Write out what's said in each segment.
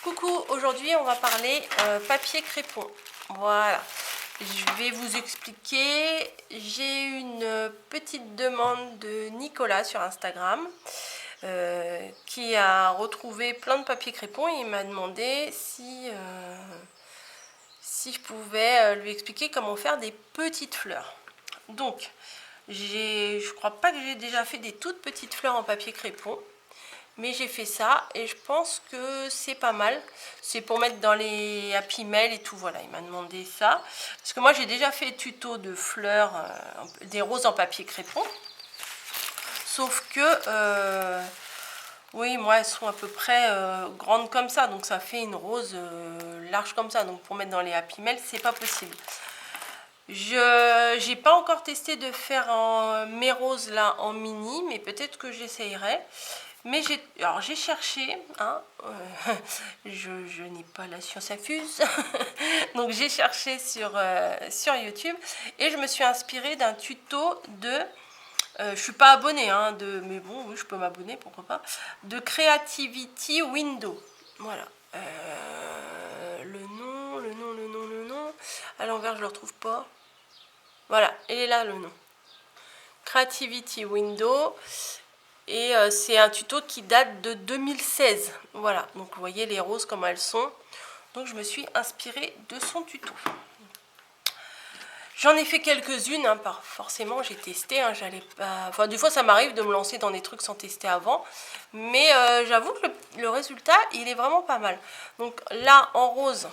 Coucou, aujourd'hui on va parler papier crépon. Voilà, je vais vous expliquer. J'ai une petite demande de Nicolas sur Instagram qui a retrouvé plein de papier crépon et il m'a demandé si je pouvais lui expliquer comment faire des petites fleurs. Donc, je crois pas que j'ai déjà fait des toutes petites fleurs en papier crépon. Mais j'ai fait ça et je pense que c'est pas mal. C'est pour mettre dans les Happy Mail et tout. Voilà, il m'a demandé ça. Parce que moi, j'ai déjà fait tuto de fleurs, des roses en papier crépon. Sauf que, oui, moi, elles sont à peu près grandes comme ça. Donc, ça fait une rose large comme ça. Donc, pour mettre dans les Happy Mail, c'est pas possible. Je n'ai pas encore testé de faire mes roses là en mini. Mais peut-être que j'essayerai. Mais j'ai cherché, hein, je n'ai pas la science infuse, donc j'ai cherché sur YouTube et je me suis inspirée d'un tuto de, je suis pas abonnée, hein, mais bon, oui, je peux m'abonner, pourquoi pas, de Creativity Window. Voilà. Le nom, à l'envers je le retrouve pas. Voilà, il est là le nom. Creativity Window. Et c'est un tuto qui date de 2016. Voilà, donc vous voyez les roses comme elles sont. Donc je me suis inspirée de son tuto. J'en ai fait quelques-unes, hein, forcément j'ai testé. Hein, j'allais pas... Enfin, des fois ça m'arrive de me lancer dans des trucs sans tester avant. Mais j'avoue que le résultat, il est vraiment pas mal. Donc là, en rose,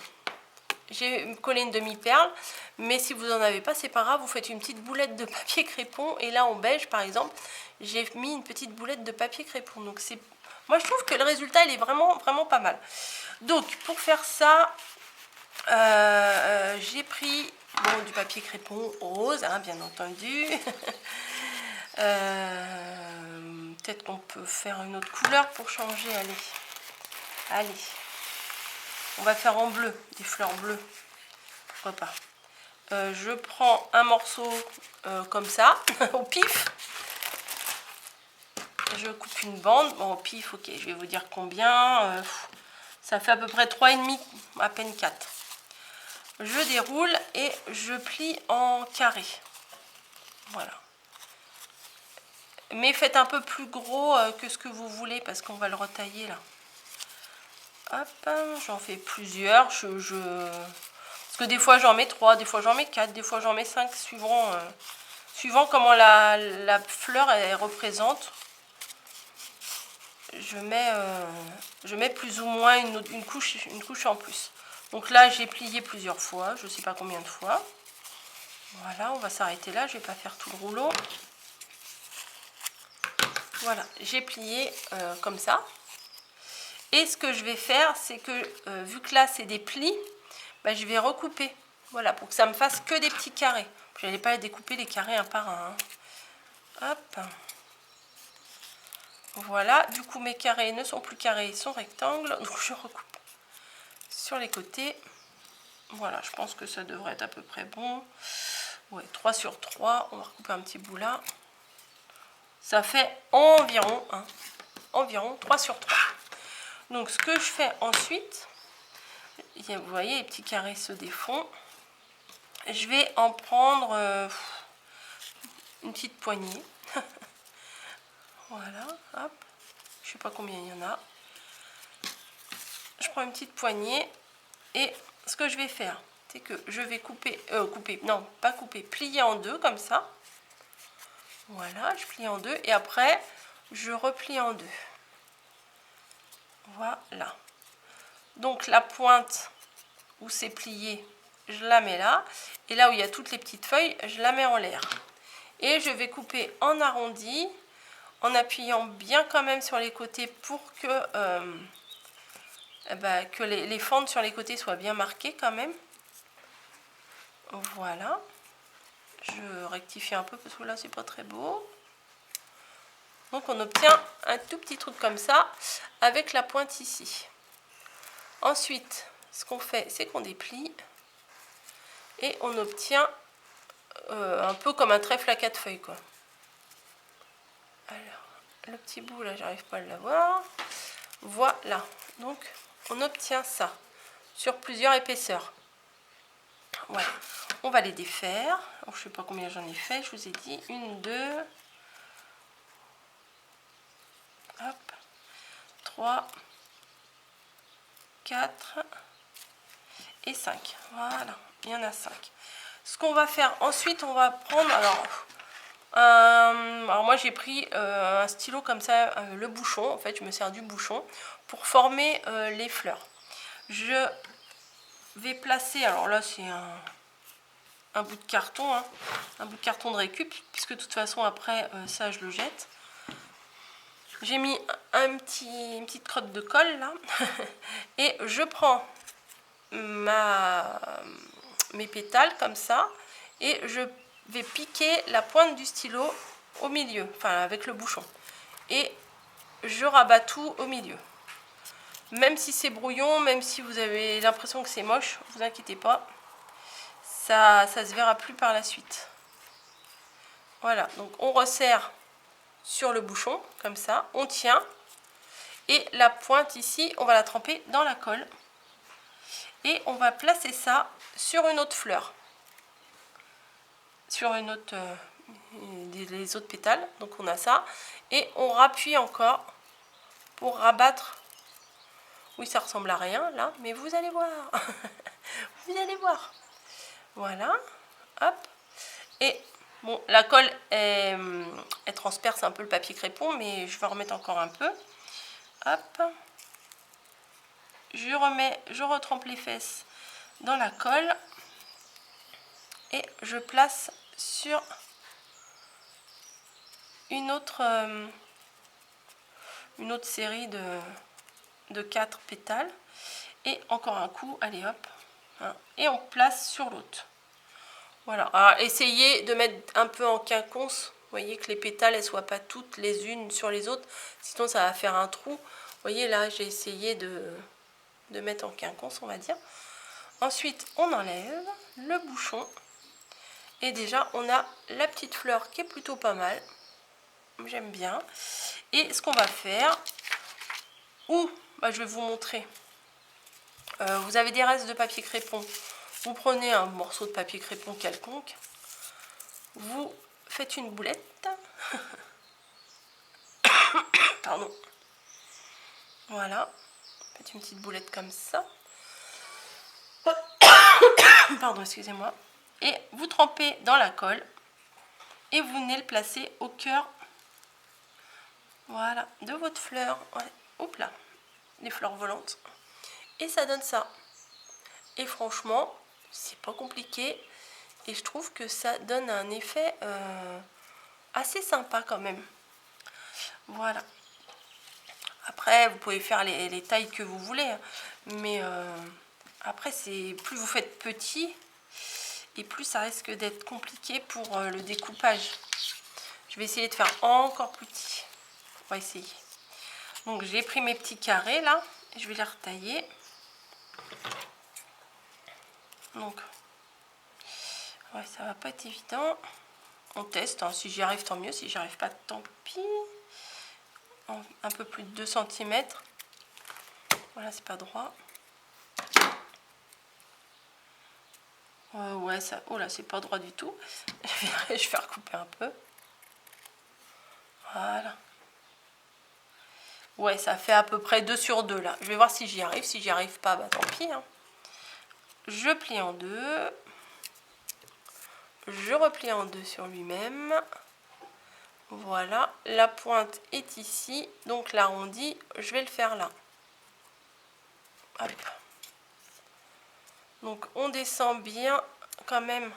j'ai collé une demi-perle, mais si vous n'en avez pas, c'est pas grave, vous faites une petite boulette de papier crépon. Et là, en beige, par exemple, j'ai mis une petite boulette de papier crépon. Donc, moi, je trouve que le résultat, il est vraiment, vraiment pas mal. Donc, pour faire ça, j'ai pris du papier crépon rose, hein, bien entendu. Peut-être qu'on peut faire une autre couleur pour changer. Allez. On va faire en bleu, des fleurs bleues. Pourquoi pas. Je prends un morceau comme ça, au pif. Je coupe une bande. Bon, au pif, ok, je vais vous dire combien. Ça fait à peu près 3,5, à peine 4. Je déroule et je plie en carré. Voilà. Mais faites un peu plus gros que ce que vous voulez parce qu'on va le retailler là. Hop, j'en fais plusieurs. Parce que des fois j'en mets 3, des fois j'en mets 4, des fois j'en mets 5, suivant comment la fleur elle représente. Je mets plus ou moins une couche en plus. Donc là j'ai plié plusieurs fois, je ne sais pas combien de fois. Voilà, on va s'arrêter là, je ne vais pas faire tout le rouleau. Voilà, j'ai plié comme ça. Et ce que je vais faire, c'est que vu que là c'est des plis, bah, je vais recouper. Voilà, pour que ça me fasse que des petits carrés. Je n'allais pas découper les carrés un par un. Hein. Hop. Voilà, du coup mes carrés ne sont plus carrés, ils sont rectangles. Donc je recoupe sur les côtés. Voilà, je pense que ça devrait être à peu près bon. Ouais, 3 sur 3. On va recouper un petit bout là. Ça fait environ 3 sur 3. Donc ce que je fais ensuite, vous voyez les petits carrés se défont. Je vais en prendre une petite poignée. Voilà, hop. Je sais pas combien il y en a. Je prends une petite poignée et ce que je vais faire, c'est que je vais plier en deux comme ça. Voilà, je plie en deux et après je replie en deux. Voilà. Donc la pointe où c'est plié, je la mets là. Et là où il y a toutes les petites feuilles, je la mets en l'air. Et je vais couper en arrondi, en appuyant bien quand même sur les côtés pour que, les fentes sur les côtés soient bien marquées quand même. Voilà. Je rectifie un peu parce que là c'est pas très beau. Donc on obtient un tout petit truc comme ça avec la pointe ici. Ensuite, ce qu'on fait, c'est qu'on déplie et on obtient un peu comme un trèfle à 4 feuilles, quoi. Alors, le petit bout là, j'arrive pas à l'avoir. Voilà. Donc, on obtient ça sur plusieurs épaisseurs. Voilà, on va les défaire. Alors, je sais pas combien j'en ai fait, je vous ai dit 1, 2, hop, 3, 4 et 5. Voilà, il y en a 5. Ce qu'on va faire ensuite, on va prendre, alors moi j'ai pris un stylo comme ça, le bouchon, en fait je me sers du bouchon pour former les fleurs. Je vais placer, alors là c'est un bout de carton, hein, un bout de carton de récup, puisque de toute façon après ça je le jette. J'ai mis une petite crotte de colle là, et je prends mes pétales comme ça, et je vais piquer la pointe du stylo au milieu, enfin avec le bouchon, et je rabats tout au milieu. Même si c'est brouillon, même si vous avez l'impression que c'est moche, vous inquiétez pas, ça se verra plus par la suite. Voilà, donc on resserre sur le bouchon comme ça, on tient, et la pointe ici on va la tremper dans la colle et on va placer ça sur une autre fleur, sur une autre les autres pétales. Donc on a ça et on rappuie encore pour rabattre. Oui, ça ressemble à rien là, mais vous allez voir. Vous allez voir. Voilà, hop. Et bon, la colle elle transperce un peu le papier crépon, mais je vais en remettre encore un peu. Hop, je retrempe les fesses dans la colle et je place sur une autre série de 4 pétales et encore un coup, allez hop, hein, et on place sur l'autre. Voilà, alors essayez de mettre un peu en quinconce, vous voyez que les pétales elles soient pas toutes les unes sur les autres, sinon ça va faire un trou. Vous voyez là, j'ai essayé de mettre en quinconce, on va dire. Ensuite, on enlève le bouchon. Et déjà, on a la petite fleur qui est plutôt pas mal. J'aime bien. Et ce qu'on va faire, je vais vous montrer. Vous avez des restes de papier crépon. Vous prenez un morceau de papier crépon quelconque. Vous faites une boulette. Pardon. Voilà. Faites une petite boulette comme ça. Pardon, excusez-moi. Et vous trempez dans la colle. Et vous venez le placer au cœur, voilà, de votre fleur. Ouais. Hop là, les fleurs volantes. Et ça donne ça. Et franchement, c'est pas compliqué. Et je trouve que ça donne un effet assez sympa quand même. Voilà. Après, vous pouvez faire les tailles que vous voulez. Mais après, plus vous faites petit, et plus ça risque d'être compliqué pour le découpage. Je vais essayer de faire encore plus petit. On va essayer. Donc j'ai pris mes petits carrés là, je vais les retailler. Donc, ouais, ça va pas être évident. On teste, hein. Si j'y arrive tant mieux, si j'y arrive pas tant pis. Un peu plus de 2 cm. Voilà, c'est pas droit. Ouais, ça. Oh là, c'est pas droit du tout. Je vais recouper un peu. Voilà. Ouais, ça fait à peu près 2 sur 2 là. Je vais voir si j'y arrive. Si j'y arrive pas, bah tant pis. Hein. Je plie en deux. Je replie en deux sur lui-même. Voilà. La pointe est ici. Donc l'arrondi, je vais le faire là. Hop. Donc on descend bien quand même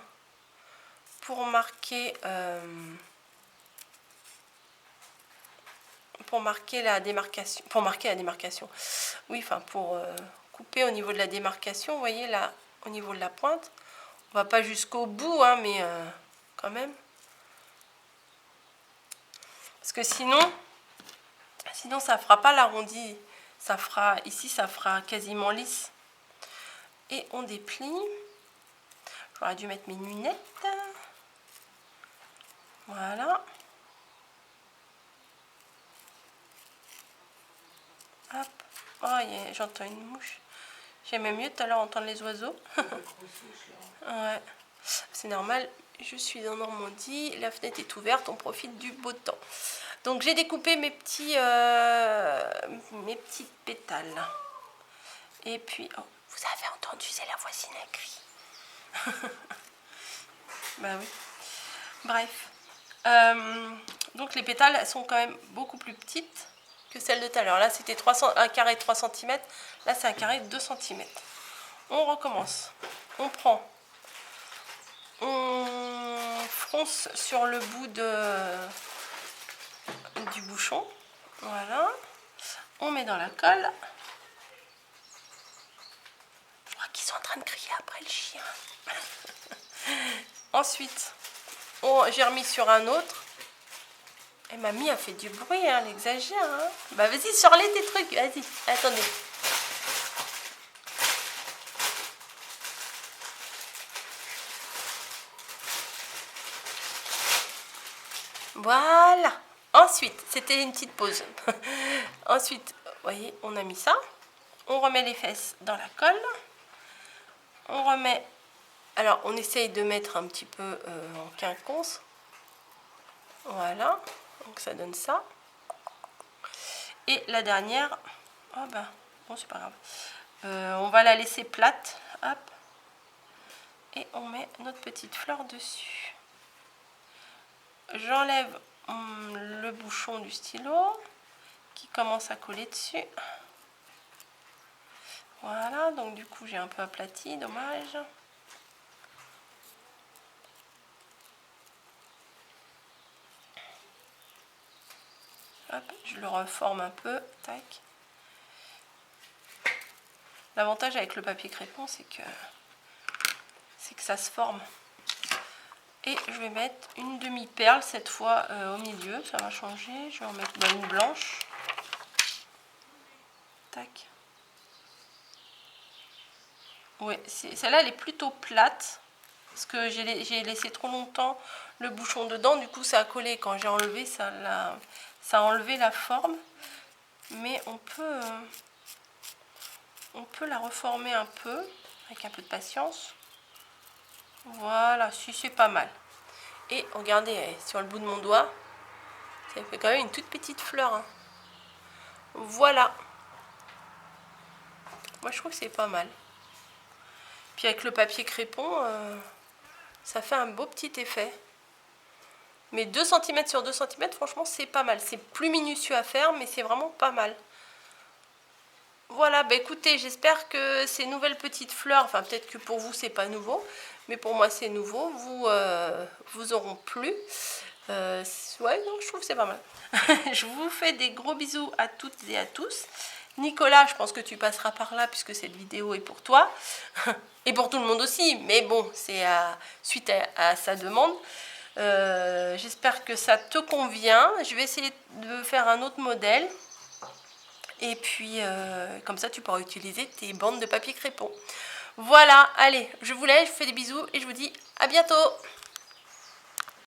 pour marquer la démarcation. Pour marquer la démarcation. Oui, enfin pour couper au niveau de la démarcation. Vous voyez là, au niveau de la pointe. On va pas jusqu'au bout, hein, mais quand même. Parce que sinon ça fera pas l'arrondi. Ça fera ici, ça fera quasiment lisse. Et on déplie. J'aurais dû mettre mes lunettes. Voilà. Hop. Oh, j'entends une mouche. J'aimais mieux tout à l'heure entendre les oiseaux. Ouais. C'est normal, je suis en Normandie, la fenêtre est ouverte, on profite du beau temps. Donc j'ai découpé mes petites pétales. Et puis, oh, vous avez entendu, c'est la voisine qui crie. Bah oui. Bref. Donc les pétales, elles sont quand même beaucoup plus petites que celles de tout à l'heure. Là, c'était un carré de 3 cm. Là, c'est un carré de 2 cm. On recommence. On prend. On fronce sur le bout du bouchon. Voilà. On met dans la colle. Je crois qu'ils sont en train de crier après le chien. Ensuite, j'ai remis sur un autre. Et mamie a fait du bruit, hein, elle exagère. Hein. Bah vas-y, sors-les tes trucs. Vas-y, attendez. Voilà. Ensuite, c'était une petite pause. Ensuite, vous voyez, on a mis ça. On remet les fesses dans la colle. On remet... Alors, on essaye de mettre un petit peu en quinconce. Voilà. Donc, ça donne ça. Et la dernière... Oh bah, bon, c'est pas grave. On va la laisser plate. Hop. Et on met notre petite fleur dessus. J'enlève le bouchon du stylo qui commence à coller dessus. Voilà, donc du coup j'ai un peu aplati, dommage. Hop, je le reforme un peu, tac. L'avantage avec le papier crépon, c'est que ça se forme. Et je vais mettre une demi-perle cette fois au milieu, ça va changer. Je vais en mettre une blanche. Tac. Oui, celle-là elle est plutôt plate. Parce que j'ai laissé trop longtemps le bouchon dedans. Du coup ça a collé. Quand j'ai enlevé, ça a enlevé la forme. Mais on peut la reformer un peu. Avec un peu de patience. Voilà, si c'est pas mal. Et regardez, sur le bout de mon doigt, ça fait quand même une toute petite fleur. Hein. Voilà. Moi, je trouve que c'est pas mal. Puis avec le papier crépon, ça fait un beau petit effet. Mais 2 cm sur 2 cm, franchement, c'est pas mal. C'est plus minutieux à faire, mais c'est vraiment pas mal. Voilà, bah écoutez, j'espère que ces nouvelles petites fleurs, enfin peut-être que pour vous c'est pas nouveau, mais pour moi c'est nouveau, vous auront plu. Ouais, non, je trouve que c'est pas mal. Je vous fais des gros bisous à toutes et à tous. Nicolas, je pense que tu passeras par là puisque cette vidéo est pour toi. Et pour tout le monde aussi, mais bon, c'est suite à sa demande. J'espère que ça te convient. Je vais essayer de faire un autre modèle. Et puis, comme ça, tu pourras utiliser tes bandes de papier crépon. Voilà, allez, je vous laisse, je vous fais des bisous et je vous dis à bientôt.